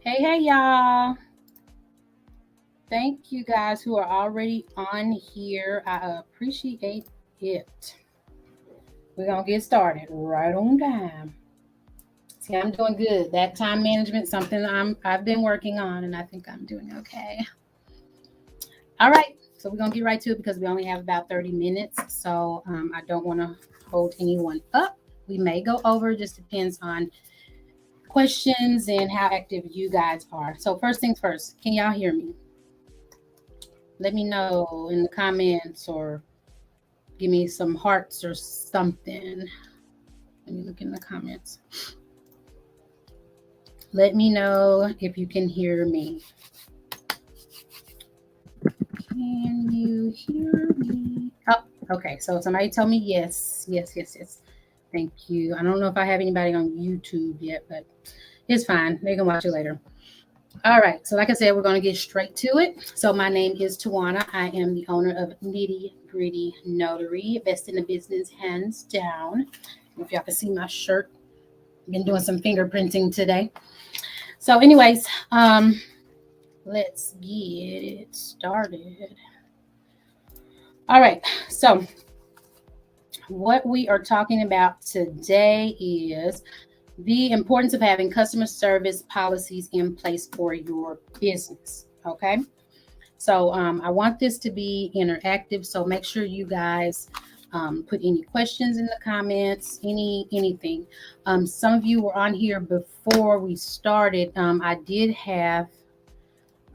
Hey, y'all. Thank you guys who are already on here. I appreciate it. We're going to get started right on time. See, I'm doing good. That time management, something I've been working on, and I think I'm doing okay. All right. So we're going to get right to it because we only have about 30 minutes. So I don't want to hold anyone up. We may go over, just depends on questions and how active you guys are. So first things first, can y'all hear me? Let me know in the comments or give me some hearts or something. Let me look in the comments. Let me know if you can hear me. Can you hear me? Oh, okay. So somebody tell me yes. Yes. Thank you. I don't know if I have anybody on YouTube yet, but it's fine. They can watch it later. All right. So like I said, we're going to get straight to it. So my name is Tawana. I am the owner of Nitty Gritty Notary, best in the business, hands down. If y'all can see my shirt, I've been doing some fingerprinting today. So anyways, let's get it started. All right. So what we are talking about today is the importance of having customer service policies in place for your business. Okay. So I want this to be interactive. So make sure you guys put any questions in the comments, anything. Some of you were on here before we started. I did have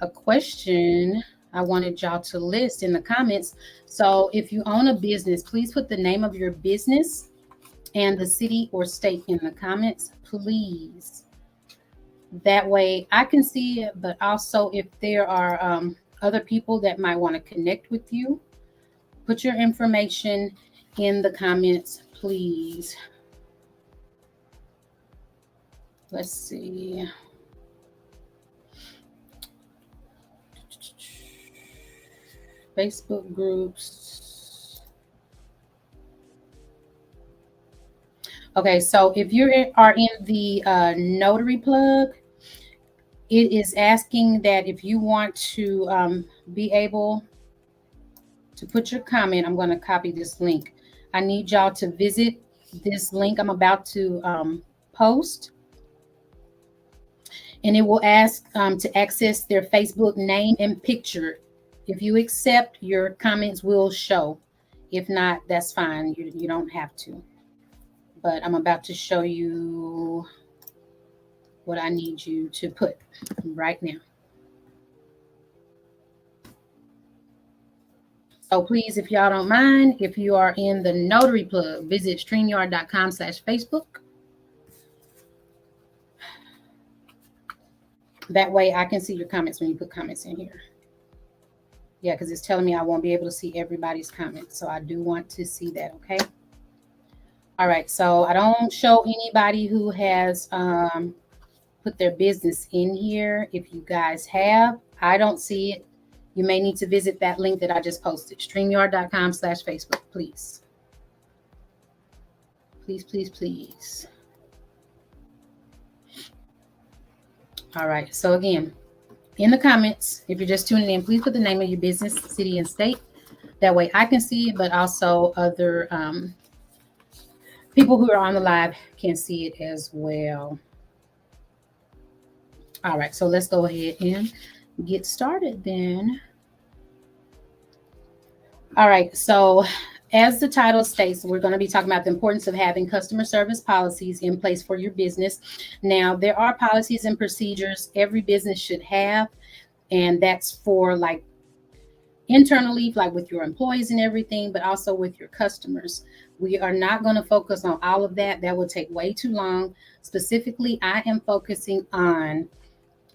a question I wanted y'all to list in the comments. So if you own a business, please put the name of your business and the city or state in the comments, please. That way I can see it, but also if there are other people that might want to connect with you, put your information in the comments, please. Let's see. Facebook groups. Okay, so if you are in the notary plug, it is asking that if you want to be able to put your comment, I'm going to copy this link. I need y'all to visit this link I'm about to post. And it will ask to access their Facebook name and picture. If you accept, your comments will show. If not, that's fine. You don't have to. But I'm about to show you what I need you to put right now. So please, if y'all don't mind, if you are in the notary plug, visit StreamYard.com/Facebook. That way I can see your comments when you put comments in here. Yeah, because it's telling me I won't be able to see everybody's comments. So I do want to see that, okay? All right, so I don't show anybody who has put their business in here. If you guys have, I don't see it. You may need to visit that link that I just posted, StreamYard.com/Facebook, please. Please. All right, so again, in the comments, if you're just tuning in, please put the name of your business, city, and state. That way I can see it, but also other people who are on the live can see it as well. All right, so let's go ahead and get started then. All right, so as the title states, we're going to be talking about the importance of having customer service policies in place for your business. Now, there are policies and procedures every business should have, and that's for like internally, like with your employees and everything, but also with your customers. We are not going to focus on all of that. That will take way too long. Specifically, I am focusing on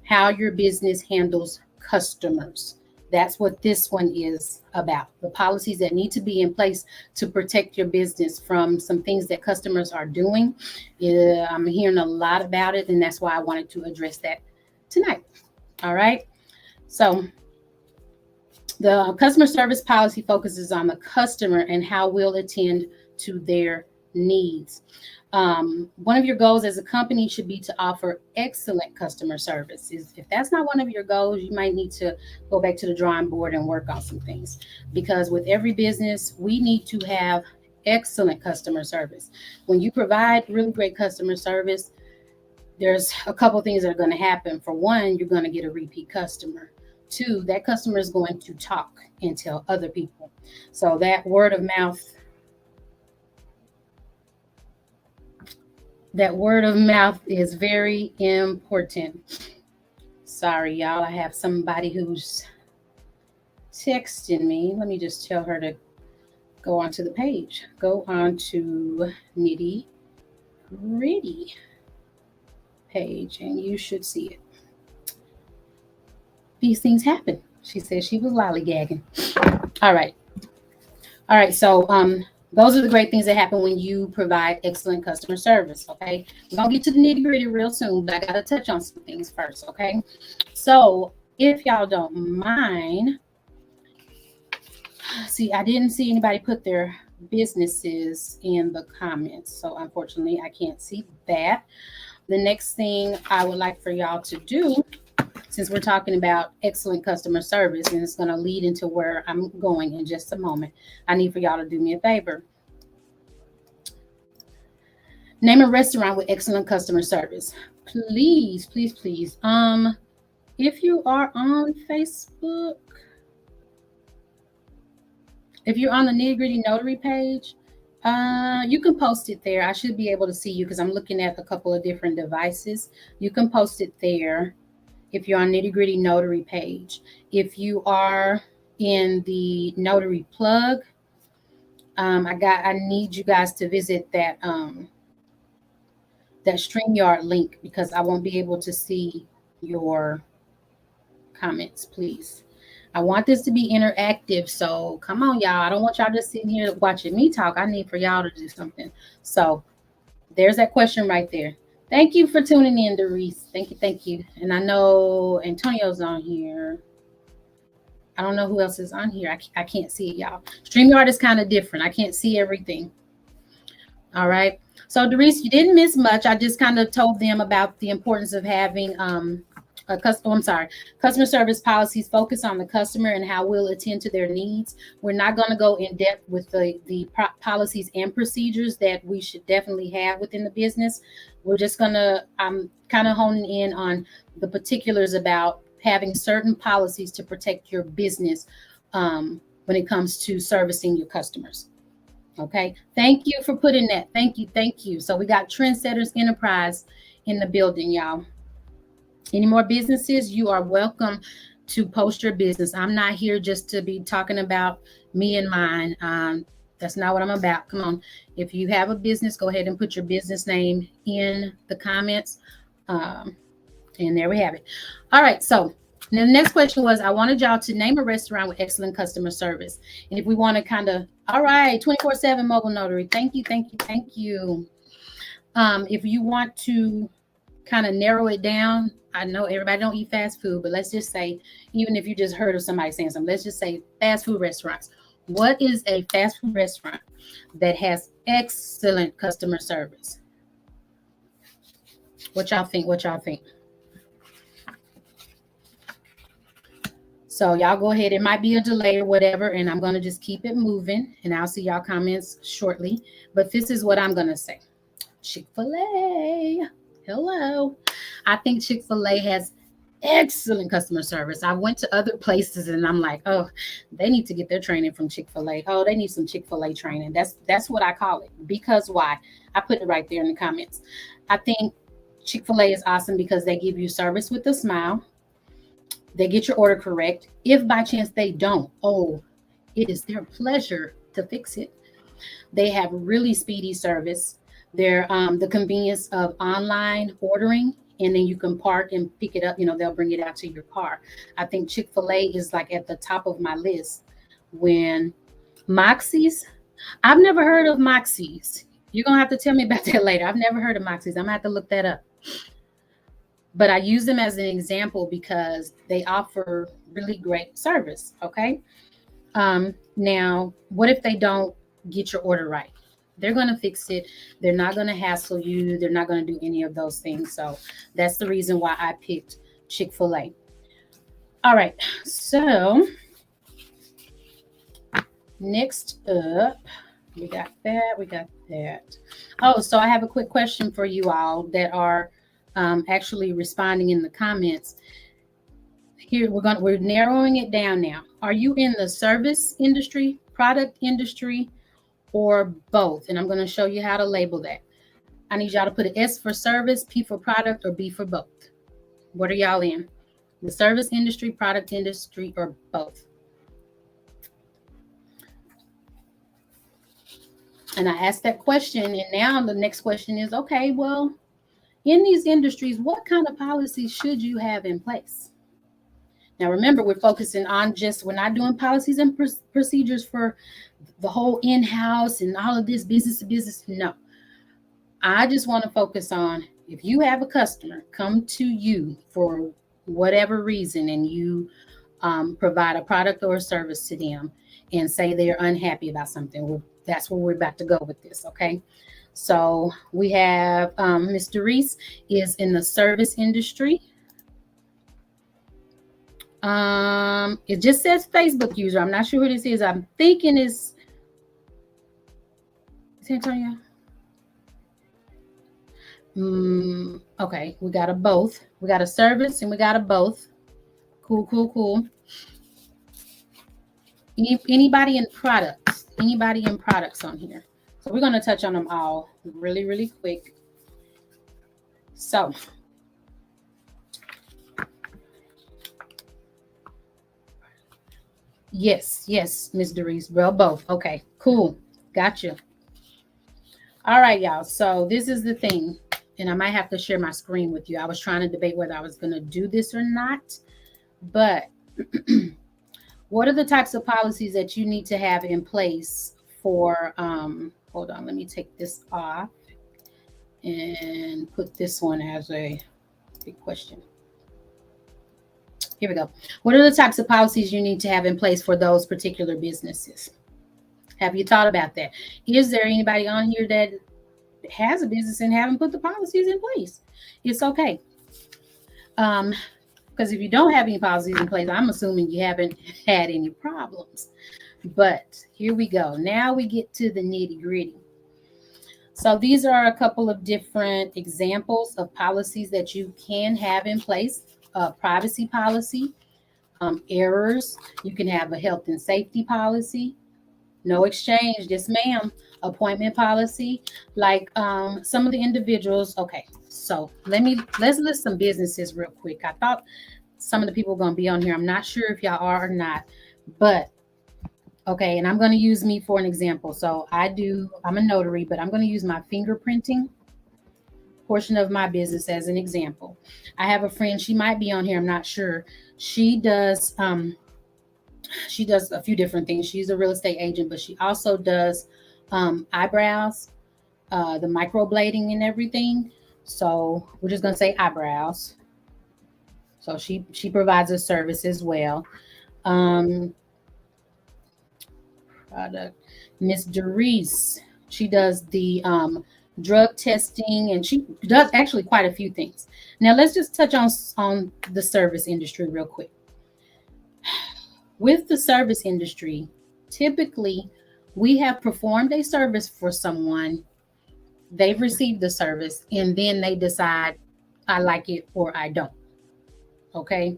how your business handles customers. That's what this one is about. The policies that need to be in place to protect your business from some things that customers are doing. I'm hearing a lot about it, and that's why I wanted to address that tonight. All right. So the customer service policy focuses on the customer and how we'll attend to their needs. One of your goals as a company should be to offer excellent customer service. If that's not one of your goals, you might need to go back to the drawing board and work on some things, because with every business, we need to have excellent customer service. When you provide really great customer service, there's a couple things that are going to happen. For one, you're going to get a repeat customer. Two, that customer is going to talk and tell other people. So that word of mouth is very important. Sorry, y'all. I have somebody who's texting me. Let me just tell her to go onto the page. Go on to Nitty Gritty page, and you should see it. These things happen. She said she was lollygagging. All right. So those are the great things that happen when you provide excellent customer service. Okay. We're going to get to the nitty gritty real soon, but I got to touch on some things first. Okay. So if y'all don't mind, see, I didn't see anybody put their businesses in the comments. So unfortunately, I can't see that. The next thing I would like for y'all to do, since we're talking about excellent customer service, and it's going to lead into where I'm going in just a moment, I need for y'all to do me a favor. Name a restaurant with excellent customer service. Please, please, please. If you are on Facebook, if you're on the Nitty Gritty Notary page, you can post it there. I should be able to see you because I'm looking at a couple of different devices. You can post it there if you're on Nitty Gritty Notary page. If you are in the Notary Plug, I need you guys to visit that that StreamYard link, because I won't be able to see your comments, please. I want this to be interactive, so come on, y'all. I don't want y'all just sitting here watching me talk. I need for y'all to do something. So there's that question right there. Thank you for tuning in, Doris. Thank you, thank you. And I know Antonio's on here. I don't know who else is on here. I can't see it, y'all. StreamYard is kind of different. I can't see everything. All right. So, Doris, you didn't miss much. I just kind of told them about the importance of having customer service policies focus on the customer and how we'll attend to their needs. We're not going to go in depth with the policies and procedures that we should definitely have within the business. We're just going to, I'm kind of honing in on the particulars about having certain policies to protect your business when it comes to servicing your customers. Okay. Thank you for putting that. Thank you. Thank you. So we got Trendsetters Enterprise in the building, y'all. Any more businesses, you are welcome to post your business. I'm not here just to be talking about me and mine. That's not what I'm about. Come on. If you have a business, go ahead and put your business name in the comments. And there we have it. All right. So the next question was, I wanted y'all to name a restaurant with excellent customer service. And if we want to kind of, all right, 24/7 mobile notary. Thank you, thank you, thank you. If you want to kind of narrow it down, I know everybody don't eat fast food, but let's just say, even if you just heard of somebody saying something, let's just say fast food restaurants. What is a fast food restaurant that has excellent customer service? What y'all think? What y'all think? So y'all go ahead. It might be a delay or whatever, and I'm going to just keep it moving, and I'll see y'all comments shortly. But this is what I'm going to say. Chick-fil-A. Hello. I think Chick-fil-A has excellent customer service. I went to other places and I'm like, oh, they need to get their training from Chick-fil-A. Oh, they need some Chick-fil-A training. That's what I call it. Because why? I put it right there in the comments. I think Chick-fil-A is awesome because they give you service with a smile. They get your order correct. If by chance they don't, oh, it is their pleasure to fix it. They have really speedy service. They're the convenience of online ordering, and then you can park and pick it up. You know, they'll bring it out to your car. I think Chick-fil-A is like at the top of my list. When Moxie's, I've never heard of Moxie's. You're going to have to tell me about that later. I've never heard of Moxie's. I'm going to have to look that up. But I use them as an example because they offer really great service. Okay. Now, what if they don't get your order right? They're going to fix it. They're not going to hassle you. They're not going to do any of those things. So that's the reason why I picked Chick-fil-A. All right. So next up, we got that. We got that. Oh, so I have a quick question for you all that are actually responding in the comments. Here we're narrowing it down now. Are you in the service industry, product industry, or both? And I'm going to show you how to label that. I need y'all to put an S for service, P for product, or B for both. What are y'all in? The service industry, product industry, or both? And I asked that question, and now the next question is, okay, well, in these industries, what kind of policies should you have in place? Now, remember, we're focusing on we're not doing policies and procedures for the whole in-house and all of this business to business. No, I just want to focus on if you have a customer come to you for whatever reason and you provide a product or a service to them and say they're unhappy about something. That's where we're about to go with this, okay? So we have Mr. Reese is in the service industry. It just says Facebook user. I'm not sure who this is. I'm thinking is Antonio? Okay, we got a both. We got a service and we got a both. Cool. Anybody in products? Anybody in products on here? So we're going to touch on them all really quick. So yes, Ms. Doris. Well, both. Okay, cool. Gotcha. All right, y'all. So this is the thing, and I might have to share my screen with you. I was trying to debate whether I was going to do this or not, but what are the types of policies that you need to have in place for, hold on, let me take this off and put this one as a big question. Here we go. What are the types of policies you need to have in place for those particular businesses? Have you thought about that? Is there anybody on here that has a business and haven't put the policies in place? It's okay. Because if you don't have any policies in place, I'm assuming you haven't had any problems. But here we go. Now we get to the nitty gritty. So these are a couple of different examples of policies that you can have in place. Privacy policy, errors. You can have a health and safety policy. No exchange, yes, ma'am. Appointment policy. Like some of the individuals. Okay, so let's list some businesses real quick. I thought some of the people were going to be on here. I'm not sure if y'all are or not, but okay. And I'm going to use me for an example. So I'm a notary, but I'm going to use my fingerprinting portion of my business as an example. I have a friend. She might be on here. I'm not sure. She does a few different things. She's a real estate agent, but she also does eyebrows, the microblading and everything. So we're just going to say eyebrows. So she provides a service as well. Product. Miss Doris, she does the drug testing, and she does actually quite a few things. Now let's just touch on the service industry real quick. With the service industry, typically we have performed a service for someone, they've received the service, and then they decide I like it or I don't. Okay.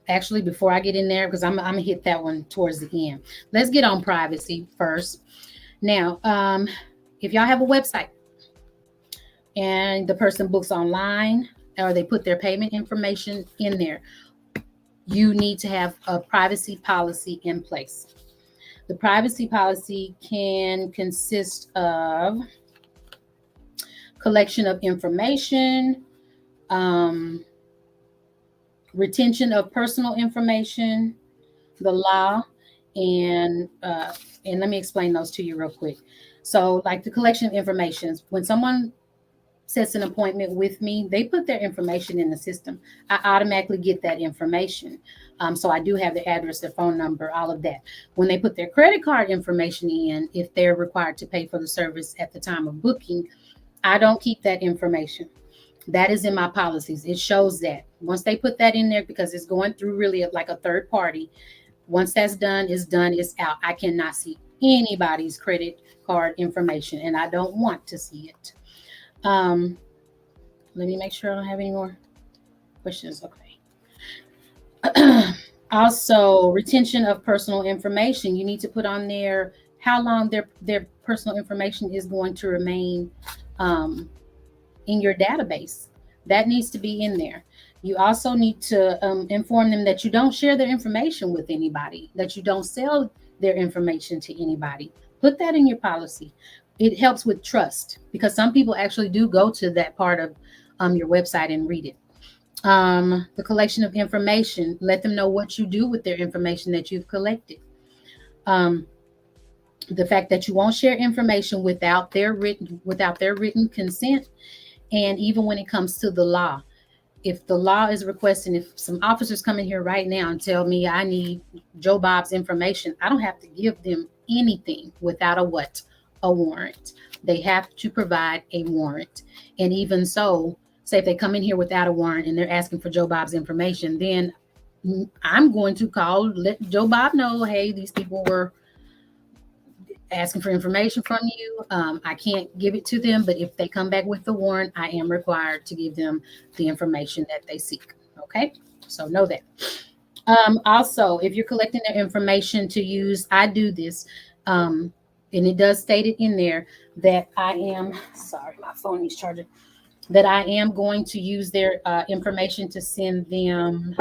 Actually, before I get in there, because I'm gonna hit that one towards the end. Let's get on privacy first. Now, if y'all have a website and the person books online or they put their payment information in there, you need to have a privacy policy in place. The privacy policy can consist of collection of information, retention of personal information, the law, and let me explain those to you real quick. So, like the collection of information, when someone sets an appointment with me, they put their information in the system. I automatically get that information. So I do have the address, their phone number, all of that. When they put their credit card information in, if they're required to pay for the service at the time of booking, I don't keep that information. That is in my policies. It shows that once they put that in there, because it's going through really like a third party. Once that's done, it's out. I cannot see anybody's credit card information, and I don't want to see it. Um, Let me make sure I don't have any more questions. Okay. Also, retention of personal information. You need to put on there how long their personal information is going to remain um, in your database. That needs to be in there. You also need to inform them that you don't share their information with anybody, that you don't sell their information to anybody. Put that in your policy. It helps with trust because some people actually do go to that part of your website and read it. The collection of information, let them know what you do with their information that you've collected. Um, the fact that you won't share information without their written consent. And even when it comes to the law, if the law is requesting, if some officers come in here right now and tell me I need Joe Bob's information, I don't have to give them anything without a what? A warrant. They have to provide a warrant. And even so, say if they come in here without a warrant and they're asking for Joe Bob's information, then I'm going to let Joe Bob know, hey, these people were asking for information from you. I can't give it to them, but if they come back with the warrant, I am required to give them the information that they seek. Okay, so know that. Also, if you're collecting their information to use, I do this, and it does state it in there that I am, sorry, my phone needs charging, that I am going to use their information to send them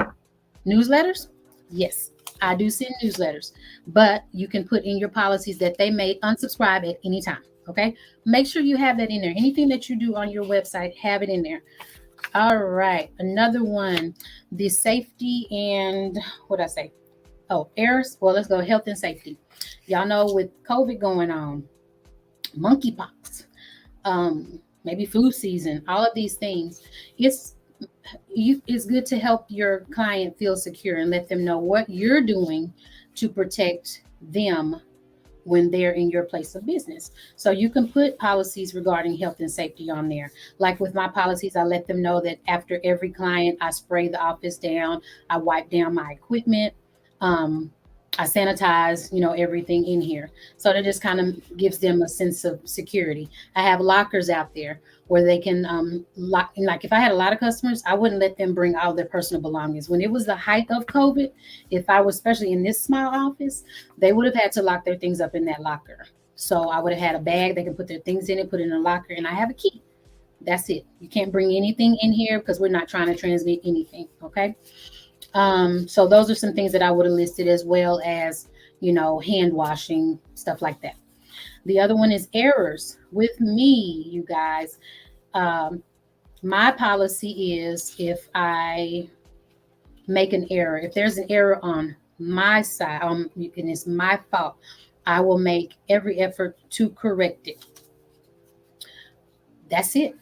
newsletters. Yes, I do send newsletters, but you can put in your policies that they may unsubscribe at any time. Okay, make sure you have that in there. Anything that you do on your website, have it in there. All right, another one, the safety and what did I say? Oh, errors. Well, let's go health and safety. Y'all know with COVID going on, monkeypox, maybe flu season, all of these things, it's good to help your client feel secure and let them know what you're doing to protect them when they're in your place of business. So you can put policies regarding health and safety on there. Like with my policies, I let them know that after every client, I spray the office down, I wipe down my equipment, I sanitize, everything in here. So that just kind of gives them a sense of security. I have lockers out there where they can lock. Like if I had a lot of customers, I wouldn't let them bring all their personal belongings. When it was the height of COVID, if I was especially in this small office, they would have had to lock their things up in that locker. So I would have had a bag, they can put their things in it, put it in a locker, and I have a key. That's it. You can't bring anything in here because we're not trying to transmit anything. Okay. So those are some things that I would have listed, as well as, hand washing, stuff like that. The other one is errors. With me, you guys, my policy is if I make an error, if there's an error on my side, and it's my fault, I will make every effort to correct it. That's it.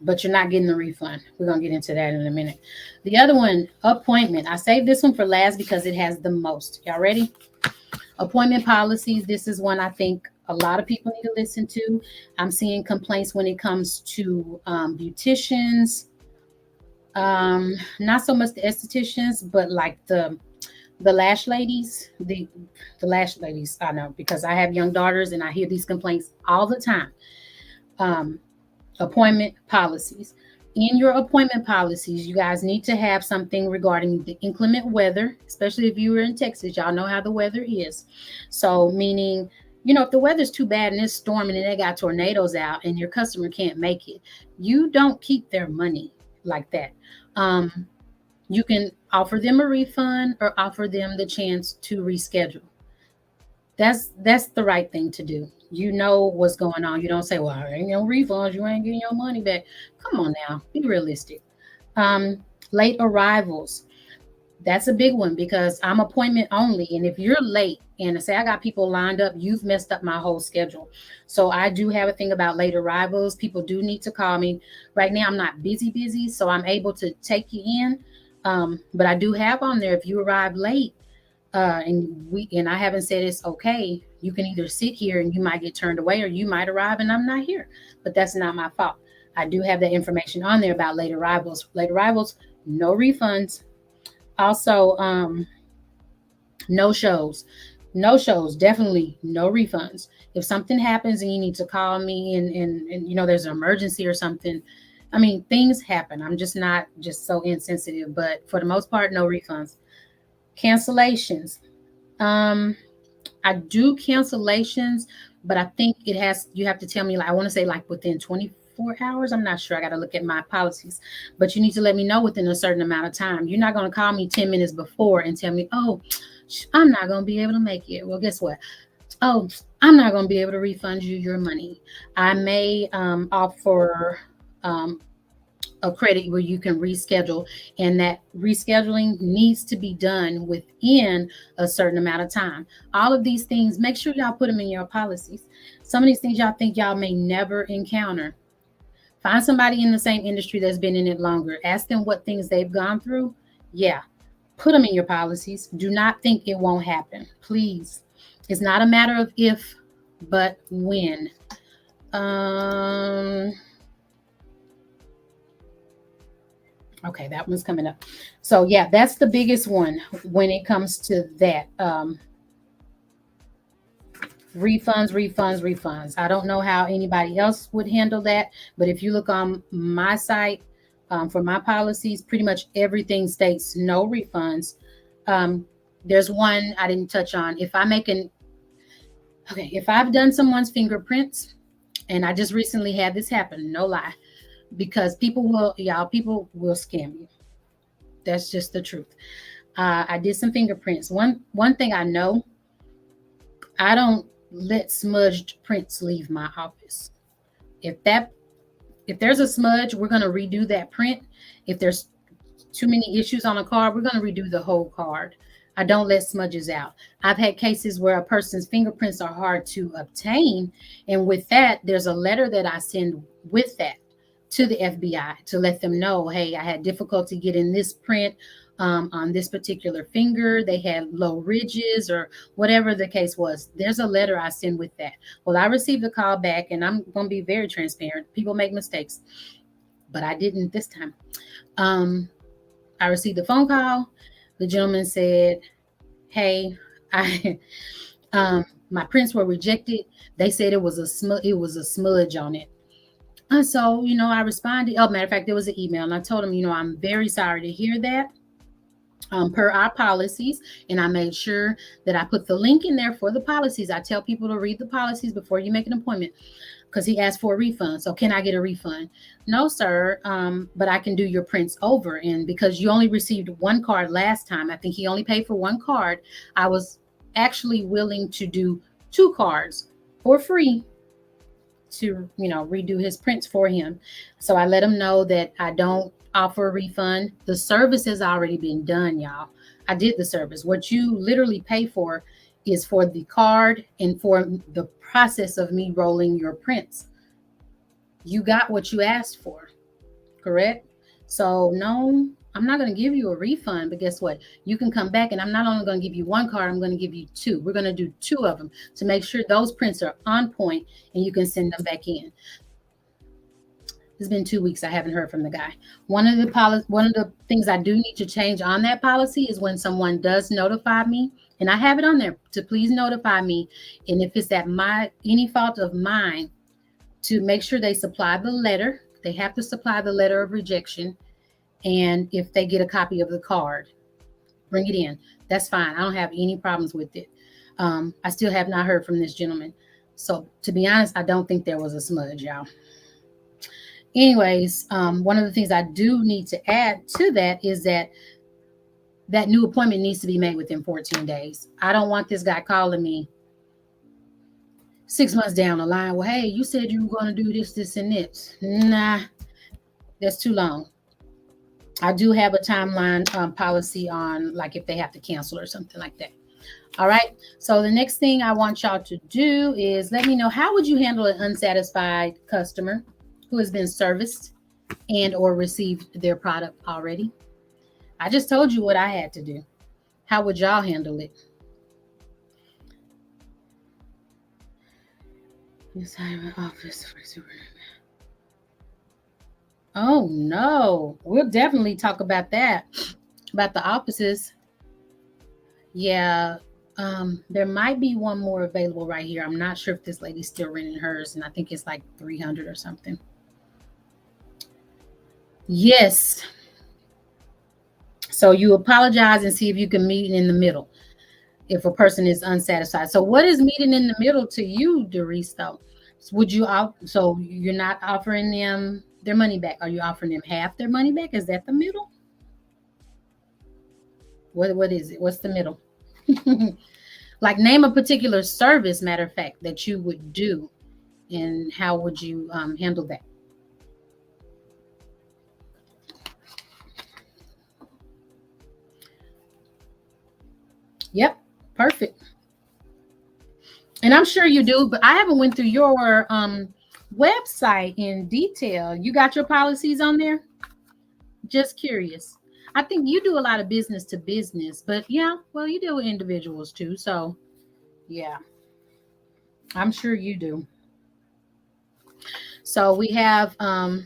But you're not getting a refund. We're going to get into that in a minute. The other one, appointment. I saved this one for last because it has the most. Y'all ready? Appointment policies. This is one I think a lot of people need to listen to. I'm seeing complaints when it comes to beauticians. Not so much the estheticians, but like the lash ladies. The lash ladies, I know, because I have young daughters and I hear these complaints all the time. Appointment policies. In your appointment policies, you guys need to have something regarding the inclement weather, especially if you were in Texas. Y'all know how the weather is. So meaning, if the weather's too bad and it's storming and they got tornadoes out and your customer can't make it, you don't keep their money like that. You can offer them a refund or offer them the chance to reschedule. That's the right thing to do. You know what's going on. You don't say, well, there ain't no refunds. You ain't getting your money back. Come on now. Be realistic. Late arrivals. That's a big one because I'm appointment only. And if you're late and say I got people lined up, you've messed up my whole schedule. So I do have a thing about late arrivals. People do need to call me. Right now, I'm not busy, so I'm able to take you in. But I do have on there if you arrive late, and I haven't said it's okay, you can either sit here and you might get turned away, or you might arrive and I'm not here. But that's not my fault. I do have that information on there about late arrivals. Late arrivals, no refunds. Also, no shows. No shows, definitely no refunds. If something happens and you need to call me and there's an emergency or something, I mean, things happen. I'm just not just so insensitive, but for the most part, no refunds. Cancellations. Um, I do cancellations, but I think you have to tell me, like, I want to say like within 24 hours. I'm not sure. I got to look at my policies, but you need to let me know within a certain amount of time. You're not going to call me 10 minutes before and tell me, oh, I'm not going to be able to make it. Well, guess what? Oh, I'm not going to be able to refund you your money. I may offer um, a credit where you can reschedule, and that rescheduling needs to be done within a certain amount of time. All of these things, make sure y'all put them in your policies. Some of these things y'all think y'all may never encounter. Find somebody in the same industry that's been in it longer. Ask them what things they've gone through. Yeah, put them in your policies. Do not think it won't happen. Please. It's not a matter of if, but when. Um, Okay, that one's coming up. So yeah, that's the biggest one when it comes to that. Refunds. I don't know how anybody else would handle that, but if you look on my site for my policies, pretty much everything states no refunds. Um, there's one I didn't touch on. If I've done someone's fingerprints, and I just recently had this happen, no lie, because people will scam you. That's just the truth. I did some fingerprints. One thing I know, I don't let smudged prints leave my office. If that if there's a smudge, we're gonna redo that print. If there's too many issues on a card, we're gonna redo the whole card. I don't let smudges out. I've had cases where a person's fingerprints are hard to obtain, and with that, there's a letter that I send with that to the FBI to let them know, hey, I had difficulty getting this print on this particular finger. They had low ridges or whatever the case was. There's a letter I send with that. Well, I received a call back, and I'm going to be very transparent. People make mistakes, but I didn't this time. Um, I received a phone call. The gentleman said, hey, I my prints were rejected. They said it was a smudge on it. And so, I responded. Oh, matter of fact, there was an email, and I told him, I'm very sorry to hear that. Per our policies, and I made sure that I put the link in there for the policies. I tell people to read the policies before you make an appointment, because he asked for a refund. So can I get a refund? No, sir, but I can do your prints over. And because you only received one card last time, I think he only paid for one card. I was actually willing to do two cards for free to redo his prints for him. So I let him know that I don't offer a refund. The service has already been done, y'all. I did the service. What you literally pay for is for the card and for the process of me rolling your prints. You got what you asked for, correct? So no, I'm not going to give you a refund, but guess what? You can come back, and I'm not only going to give you one card, I'm going to give you two. We're going to do two of them to make sure those prints are on point, and you can send them back in. It's been 2 weeks. I haven't heard from the guy. One of the things I do need to change on that policy is when someone does notify me, and I have it on there to please notify me. And if it's at any fault of mine, to make sure they supply the letter. They have to supply the letter of rejection. And if they get a copy of the card, bring it in. That's fine. I don't have any problems with it. I still have not heard from this gentleman. So to be honest, I don't think there was a smudge, y'all. Anyways, one of the things I do need to add to that is that new appointment needs to be made within 14 days. I don't want this guy calling me 6 months down the line. Well, hey, you said you were going to do this, this, and this. Nah, that's too long. I do have a timeline policy on like if they have to cancel or something like that. All right. So the next thing I want y'all to do is let me know, how would you handle an unsatisfied customer who has been serviced and or received their product already? I just told you what I had to do. How would y'all handle it? Inside my office for super. Oh no, we'll definitely talk about that. About the offices. Yeah, there might be one more available right here. I'm not sure if this lady's still renting hers, and I think it's like 300 or something. Yes. So you apologize and see if you can meet in the middle if a person is unsatisfied. So what is meeting in the middle to you, Doris, though? Would you so you're not offering them their money back? Are you offering them half their money back? Is that the middle? What is it? What's the middle? Like name a particular service, matter of fact, that you would do, and how would you handle that? Yep, perfect. And I'm sure you do, but I haven't went through your website in detail. You got your policies on there? Just curious. I think you do a lot of business to business, but yeah, well, you deal with individuals too. So yeah, I'm sure you do. So we have the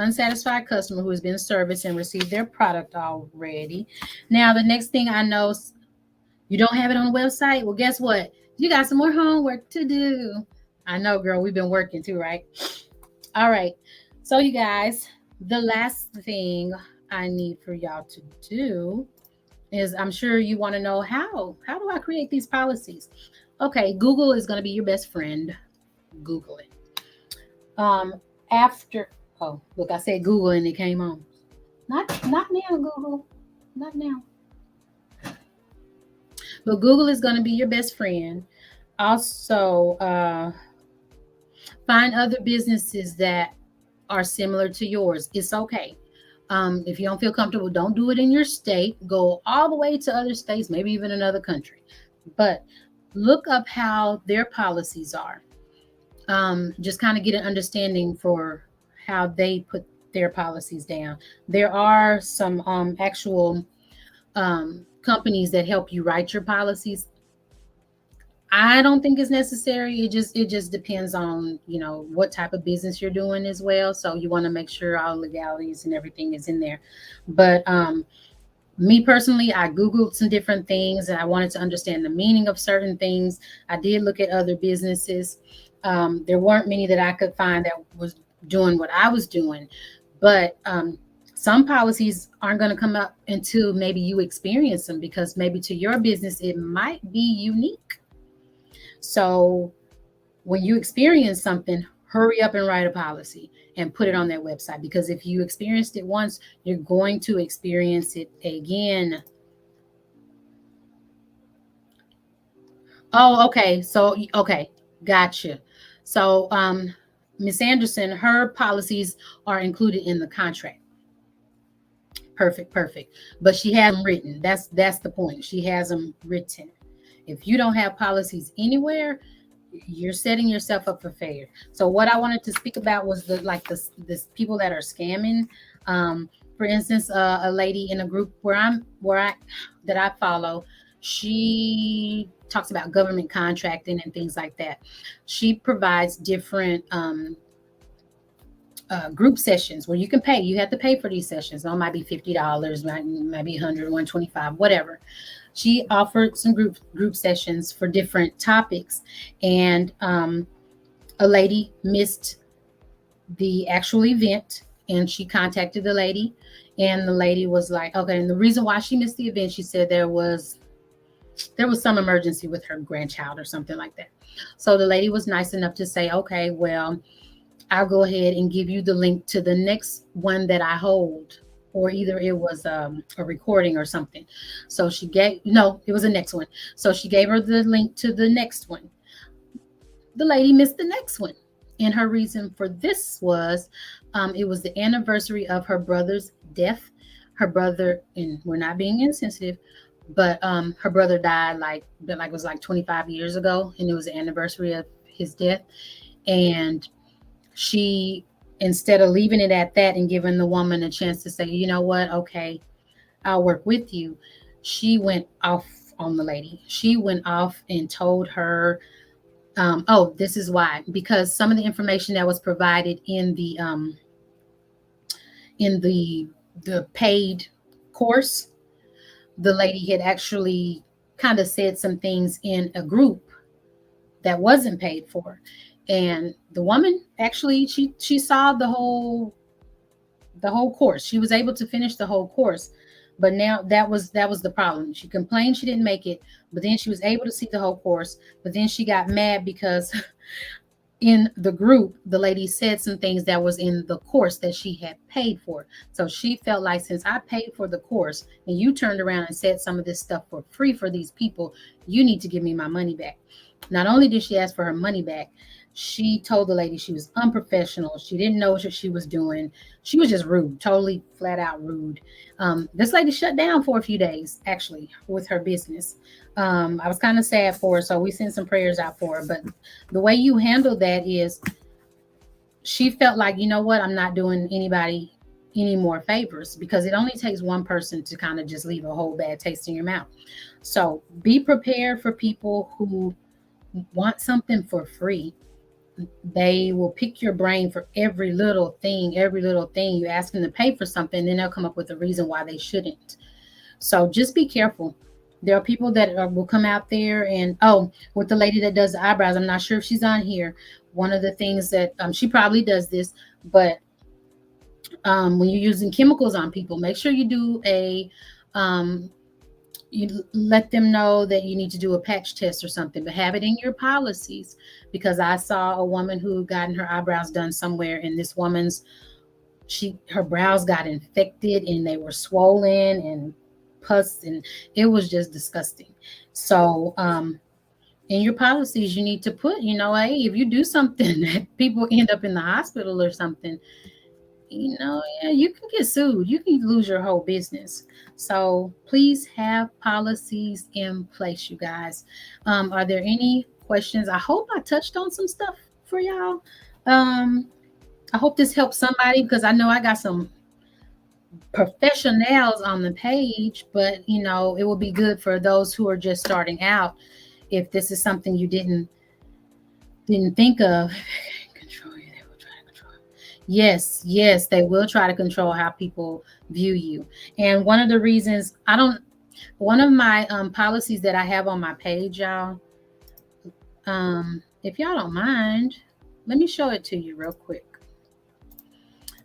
unsatisfied customer who has been serviced and received their product already. Now, the next thing I know, you don't have it on the website. Well, guess what? You got some more homework to do. I know, girl. We've been working too, right? All right. So, you guys, the last thing I need for y'all to do is, I'm sure you want to know, how do I create these policies? Okay, Google is going to be your best friend. Google it. After, oh, look, I said Google and it came on. Not now, Google. Not now. But Google is going to be your best friend. Also, find other businesses that are similar to yours. It's okay. If you don't feel comfortable, don't do it in your state. Go all the way to other states, maybe even another country. But look up how their policies are. Just kind of get an understanding for how they put their policies down. There are some actual companies that help you write your policies. I don't think it's necessary. It just depends on, what type of business you're doing as well. So you want to make sure all legalities and everything is in there. But me personally, I Googled some different things and I wanted to understand the meaning of certain things. I did look at other businesses. There weren't many that I could find that was doing what I was doing. But some policies aren't going to come up until maybe you experience them, because maybe to your business, it might be unique. So when you experience something, hurry up and write a policy and put it on that website, because if you experienced it once, you're going to experience it again. Oh, okay. So, okay, gotcha. So, Miss Anderson, her policies are included in the contract. Perfect, perfect. But she has them written. That's the point. She has them written. If you don't have policies anywhere, you're setting yourself up for failure. So what I wanted to speak about was this people that are scamming. For instance, a lady in a group where I that I follow, she talks about government contracting and things like that. She provides different group sessions where you can pay. You have to pay for these sessions. It might be $50, might be 100, 125, whatever. She offered some group sessions for different topics, and a lady missed the actual event, and she contacted the lady, and the lady was like, okay. And the reason why she missed the event, she said there was some emergency with her grandchild or something like that. So the lady was nice enough to say, okay, well, I'll go ahead and give you the link to the next one that I hold. Or either it was a recording or something. So she gave, no, it was the next one. So she gave her the link to the next one. The lady missed the next one. And her reason for this was it was the anniversary of her brother's death. her brother, and we're not being insensitive, but her brother died like it was like 25 years ago, and it was the anniversary of his death. And she, instead of leaving it at that and giving the woman a chance to say, you know what, okay, I'll work with you, she went off on the lady. She went off and told her, oh, this is why, because some of the information that was provided in the paid course, the lady had actually kind of said some things in a group that wasn't paid for. And the woman actually, she saw the whole course. She was able to finish the whole course. But now that was the problem. She complained she didn't make it, but then she was able to see the whole course. But then she got mad because in the group, the lady said some things that was in the course that she had paid for. So she felt like, since I paid for the course and you turned around and said some of this stuff for free for these people, you need to give me my money back. Not only did she ask for her money back, she told the lady she was unprofessional. She didn't know what she was doing. She was just rude, totally flat out rude. This lady shut down for a few days, actually, with her business. I was kind of sad for her, so we sent some prayers out for her. But the way you handle that is, she felt like, you know what, I'm not doing anybody any more favors, because it only takes one person to kind of just leave a whole bad taste in your mouth. So be prepared for people who want something for free. They will pick your brain for every little thing. You ask them to pay for something, then they'll come up with a reason why they shouldn't. So just be careful. There are people that will come out there and, oh, with the lady that does the eyebrows, I'm not sure if she's on here. One of the things that she probably does this, but when you're using chemicals on people, make sure you do um, you let them know that you need to do a patch test or something, but have it in your policies. Because I saw a woman who gotten her eyebrows done somewhere, and this woman's her brows got infected and they were swollen and pus, and it was just disgusting. So in your policies, you need to put, hey, if you do something that people end up in the hospital or something, yeah, you can get sued. You can lose your whole business. So please have policies in place, you guys. Are there any questions? I hope I touched on some stuff for y'all. I hope this helps somebody, because I know I got some professionals on the page, but it will be good for those who are just starting out. If this is something you didn't think of, yes, they will try to control how people view you. And one of the reasons one of my policies that I have on my page, y'all, if y'all don't mind, let me show it to you real quick.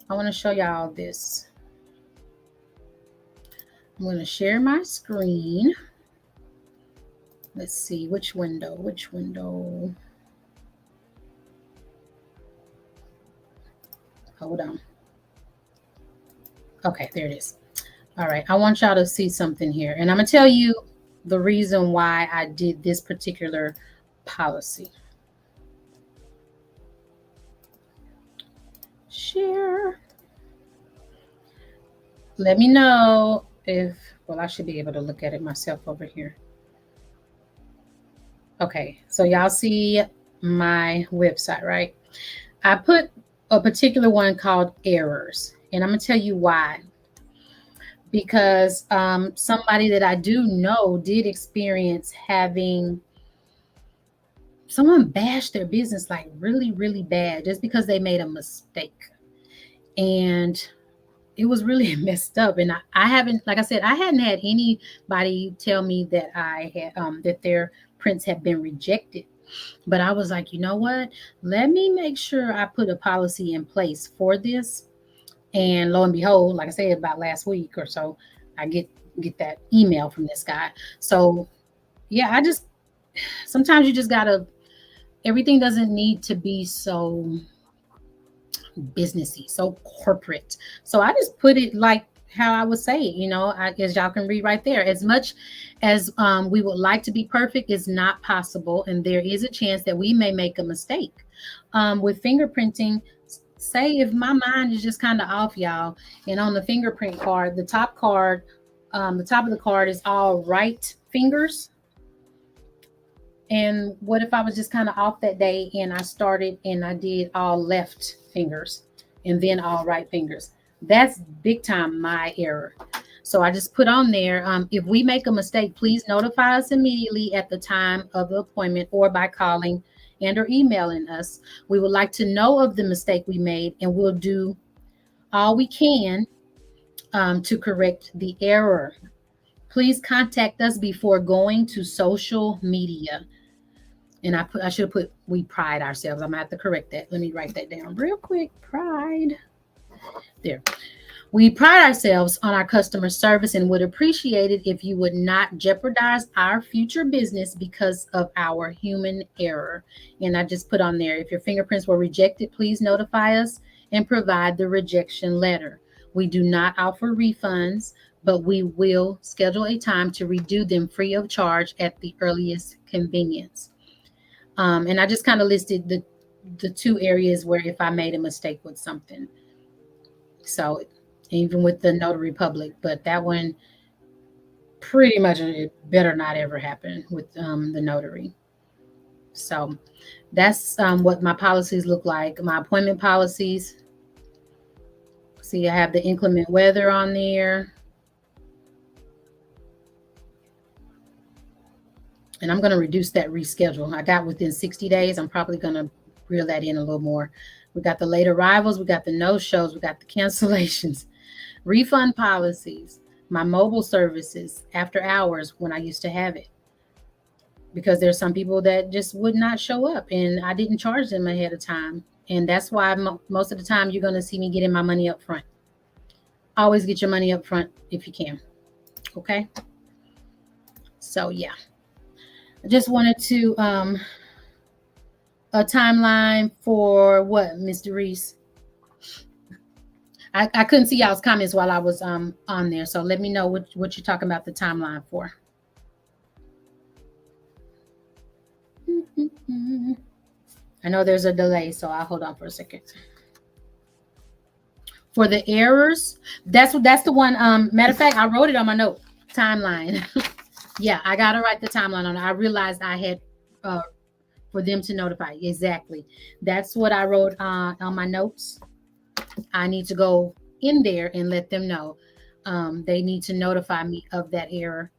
I want to show y'all this. I'm going to share my screen. Let's see, which window? Hold on. Okay, there it is. All right, I want y'all to see something here. And I'm going to tell you the reason why I did this particular policy. Share. Let me know if, well, I should be able to look at it myself over here. Okay, so y'all see my website, right? I put a particular one called errors, and I'm going to tell you why. Because somebody that I do know did experience having someone bash their business like really, really bad just because they made a mistake. And it was really messed up. And I haven't, like I said, I hadn't had anybody tell me that I had that their prints had been rejected. But I was like, you know what? Let me make sure I put a policy in place for this. And lo and behold, like I said, about last week or so, I get that email from this guy. So yeah, sometimes you just gotta, everything doesn't need to be so businessy, so corporate. So I just put it like how I would say it, as y'all can read right there. As much as we would like to be perfect, is not possible. And there is a chance that we may make a mistake. With fingerprinting, say if my mind is just kind of off, y'all, and on the fingerprint card, the top card, the top of the card is all right fingers. And what if I was just kind of off that day and I started and I did all left fingers and then all right fingers? That's big time my error. So I just put on there, if we make a mistake, please notify us immediately at the time of the appointment or by calling and or emailing us. We would like to know of the mistake we made and we'll do all we can to correct the error. Please contact us before going to social media. And I should have put we pride ourselves. I'm gonna have to correct that. Let me write that down real quick. Pride. There. We pride ourselves on our customer service and would appreciate it if you would not jeopardize our future business because of our human error. And I just put on there, if your fingerprints were rejected, please notify us and provide the rejection letter. We do not offer refunds, but we will schedule a time to redo them free of charge at the earliest convenience. And I just kind of listed the two areas where if I made a mistake with something. So even with the notary public, but that one pretty much it better not ever happen with the notary. So that's what my policies look like. My appointment policies. See, I have the inclement weather on there. And I'm going to reduce that reschedule. I got within 60 days. I'm probably going to reel that in a little more. We got the late arrivals. We got the no-shows. We got the cancellations. Refund policies, my mobile services after hours when I used to have it. Because there's some people that just would not show up and I didn't charge them ahead of time. And that's why most of the time you're going to see me getting my money up front. Always get your money up front if you can. Okay. So, yeah. I just wanted to a timeline for what, Mr. Reese? I couldn't see y'all's comments while I was on there. So let me know what you're talking about the timeline for. I know there's a delay, so I'll hold on for a second. For the errors, that's the one. Matter of fact, I wrote it on my note. Timeline. Yeah, I gotta write the timeline on it. I realized I had for them to notify. Exactly. That's what I wrote on my notes. I need to go in there and let them know. They need to notify me of that error.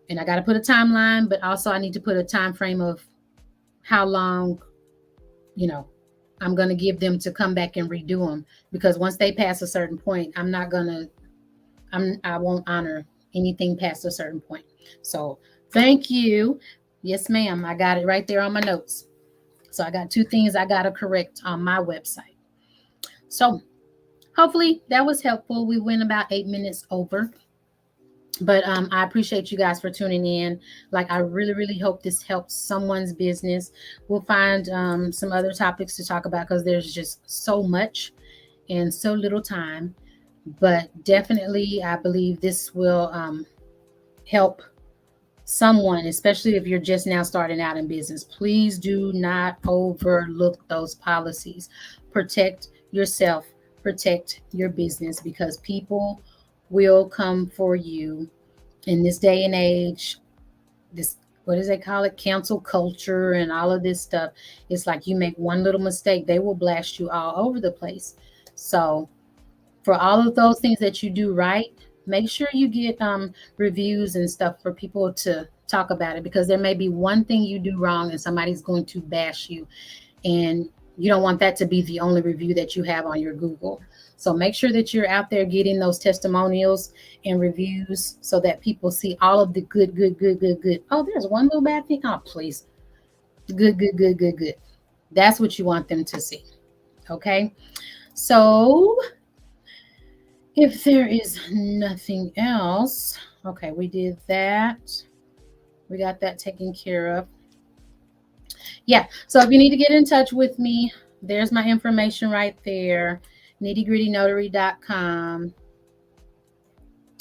And I got to put a timeline, but also I need to put a time frame of how long, I'm going to give them to come back and redo them. Because once they pass a certain point, I won't honor anything past a certain point. So thank you. Yes, ma'am. I got it right there on my notes. So I got two things I got to correct on my website. So hopefully that was helpful. We went about 8 minutes over. But I appreciate you guys for tuning in. Like, I really, really hope this helps someone's business. We'll find some other topics to talk about because there's just so much and so little time. But definitely, I believe this will help someone, especially if you're just now starting out in business. Please do not overlook those policies. Protect yourself, protect your business, because people will come for you in this day and age. This, what does they call it? Cancel culture and all of this stuff. It's like you make one little mistake, they will blast you all over the place. So for all of those things that you do right, make sure you get reviews and stuff for people to talk about it, because there may be one thing you do wrong and somebody's going to bash you, and you don't want that to be the only review that you have on your Google. So make sure that you're out there getting those testimonials and reviews so that people see all of the good. Oh, there's one little bad thing. Oh, please. Good. That's what you want them to see. Okay. So if there is nothing else, okay, we did that. We got that taken care of. Yeah. So if you need to get in touch with me, there's my information right there. nittygritten.com,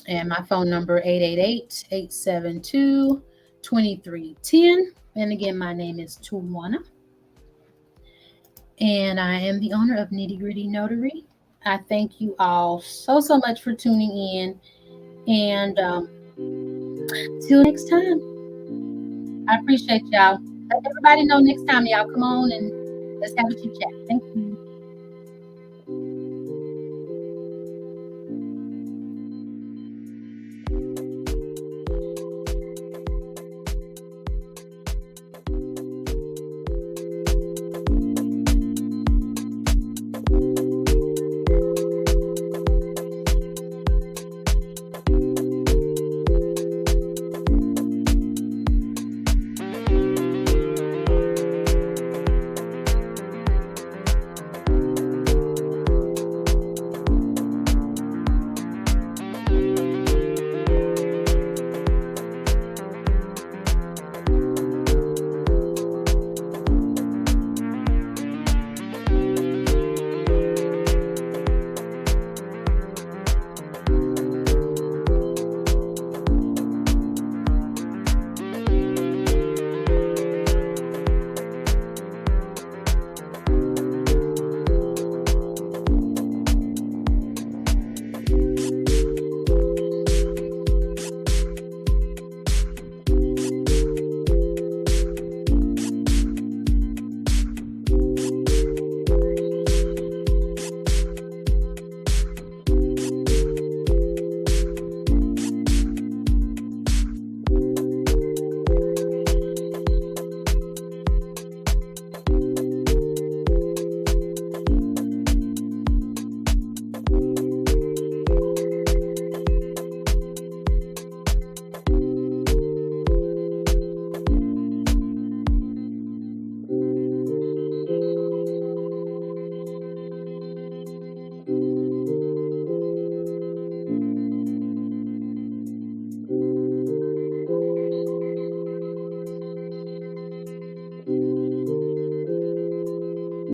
and my phone number 888-872-2310. And again, my name is Tawana. And I am the owner of Nitty Gritty Notary. I thank you all so much for tuning in. And till next time, I appreciate y'all. Let everybody know next time y'all come on and let's have a chit chat. Thank you.